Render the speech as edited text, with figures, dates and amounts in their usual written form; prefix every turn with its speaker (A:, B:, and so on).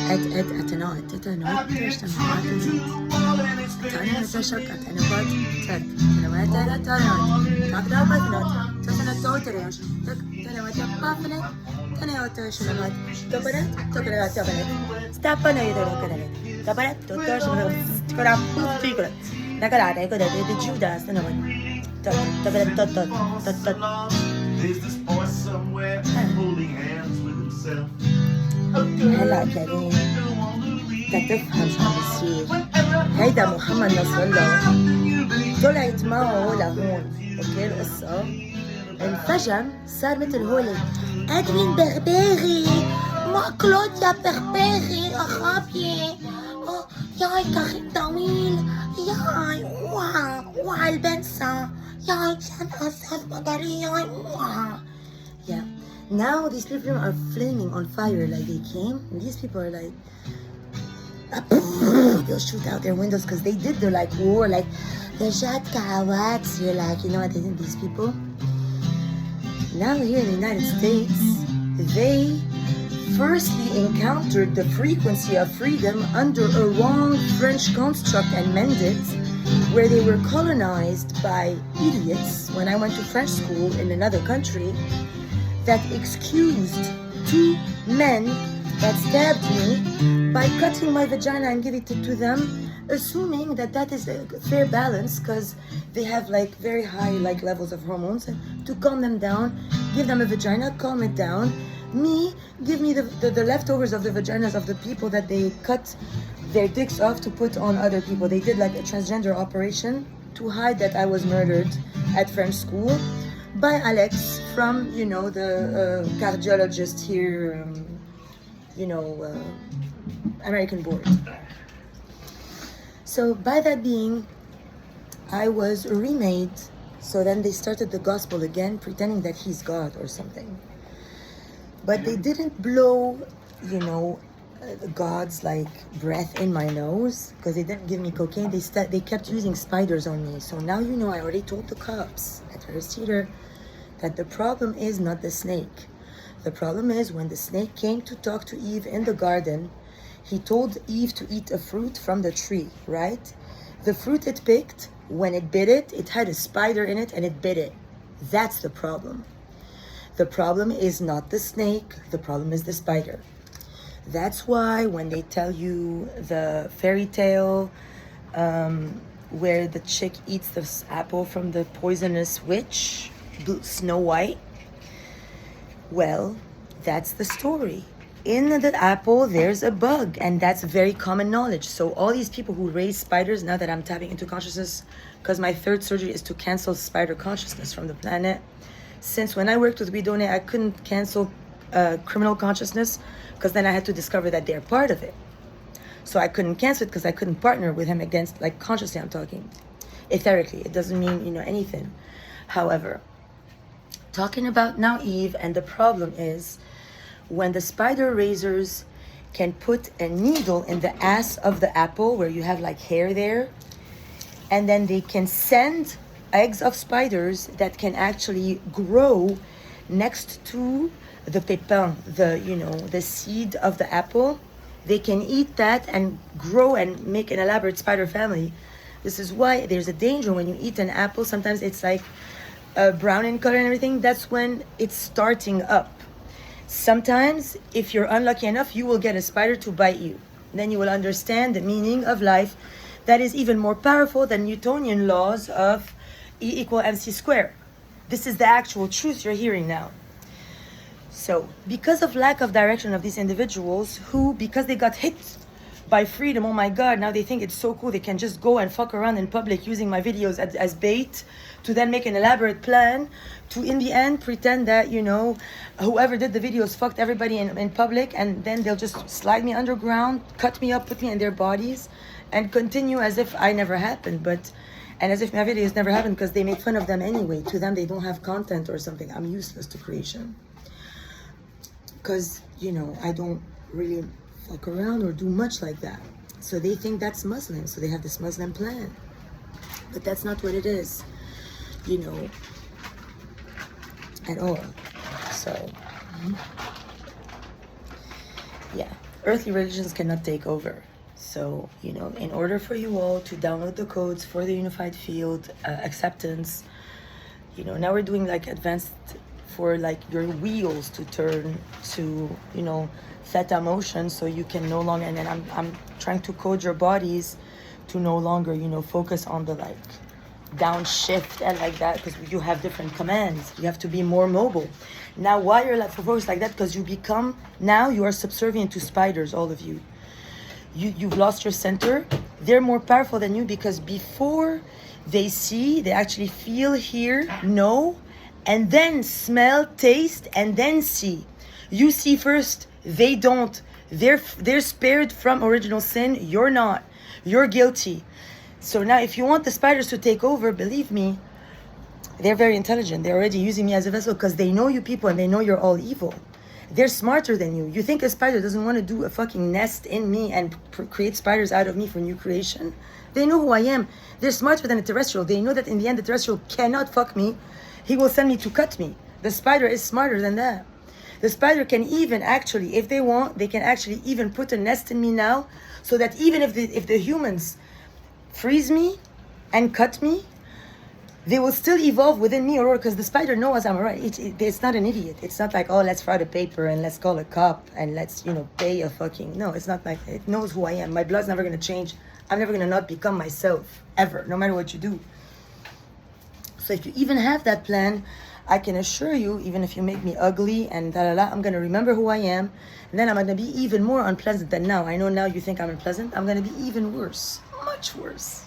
A: أتنوت هلا كريم تفهم شو عم بيصير. هيدا محمد نصر الله طلعت معه لهون، اوكي القصة انفجم صار مثل هولي ادوين بربري مع كلوديا بربري اخابي ياي كريم طويل ياي وعا البنسة ياي كان اسف مقاري ياي yeah. Now these people are flaming on fire like they came. And these people are like, they'll shoot out their windows because they did the like war, like the Jad Karawats. You're like, you know what they did, these people? Now here in the United States, they firstly encountered the frequency of freedom under a wrong French construct and mandate, where they were colonized by idiots when I went to French school in another country, that excused 2 men that stabbed me by cutting my vagina and giving it to them, assuming that that is a fair balance because they have like very high like levels of hormones, and to calm them down, give them a vagina, calm it down. Me, give me the leftovers of the vaginas of the people that they cut their dicks off to put on other people. They did like a transgender operation to hide that I was murdered at French school by Alex from, you know, the cardiologist here, American board. So by that being, I was remade. So then they started the gospel again, pretending that he's God or something. But they didn't blow, God's like breath in my nose, because they didn't give me cocaine. They kept using spiders on me. So now I already told the cops at First Theater that the problem is not the snake. The problem is when the snake came to talk to Eve in the garden, he told Eve to eat a fruit from the tree, right? The fruit it picked, when it bit it, it had a spider in it and it bit it. That's the problem. The problem is not the snake, the problem is the spider. That's why when they tell you the fairy tale where the chick eats this apple from the poisonous witch, Snow White, well, that's the story. In the apple, there's a bug, and that's very common knowledge. So all these people who raise spiders, now that I'm tapping into consciousness, because my third surgery is to cancel spider consciousness from the planet. Since when I worked with Widone, I couldn't cancel criminal consciousness, because then I had to discover that they're part of it. So I couldn't cancel it because I couldn't partner with him against, like consciously I'm talking. Etherically, it doesn't mean, anything. However, talking about now Eve, and the problem is when the spider raisers can put a needle in the ass of the apple where you have like hair there, and then they can send eggs of spiders that can actually grow next to the pépin, the seed of the apple. They can eat that and grow and make an elaborate spider family. This is why there's a danger when you eat an apple. Sometimes it's like brown in color and everything. That's when it's starting up. Sometimes, if you're unlucky enough, you will get a spider to bite you. Then you will understand the meaning of life that is even more powerful than Newtonian laws of E = mc squared. This is the actual truth you're hearing now. So, because of lack of direction of these individuals who, because they got hit by freedom, oh my God, now they think it's so cool, they can just go and fuck around in public using my videos as bait to then make an elaborate plan to, in the end, pretend that, whoever did the videos fucked everybody in public, and then they'll just slide me underground, cut me up, put me in their bodies, and continue as if I never happened, and as if my videos never happened, because they make fun of them anyway. To them, they don't have content or something. I'm useless to creation. Because, I don't really fuck around or do much like that. So they think that's Muslim. So they have this Muslim plan. But that's not what it is, at all. So, yeah. earthly religions cannot take over. So, you know, in order for you all to download the codes for the unified field acceptance, you know, now we're doing like advanced for like your wheels to turn to, you know, theta motion, so you can no longer, and then I'm trying to code your bodies to no longer, you know, focus on the like downshift and like that, because you have different commands. You have to be more mobile. Now, why you're like focused like that? Because you become, now you are subservient to spiders, all of you. You've lost your center. They're more powerful than you, because before they see, they actually feel, hear, know, and then smell, taste, and then see. You see first, they don't. They're spared from original sin. You're not. You're guilty. So now if you want the spiders to take over, believe me, they're very intelligent. They're already using me as a vessel because they know you people and they know you're all evil. They're smarter than you. You think a spider doesn't want to do a fucking nest in me and create spiders out of me for new creation? They know who I am. They're smarter than a terrestrial. They know that in the end the terrestrial cannot fuck me. He will send me to cut me. The spider is smarter than that. The spider can even actually, if they want, they can actually even put a nest in me now, so that even if the humans freeze me and cut me, they will still evolve within me, Aurora, because the spider knows I'm alright. It's not an idiot. It's not like, oh, let's fry the paper and let's call a cop and let's, you know, pay a fucking... No, it's not like that. It knows who I am. My blood's never going to change. I'm never going to not become myself, ever, no matter what you do. So if you even have that plan, I can assure you, even if you make me ugly and I'm going to remember who I am, and then I'm going to be even more unpleasant than now. I know now you think I'm unpleasant. I'm going to be even worse. Much worse.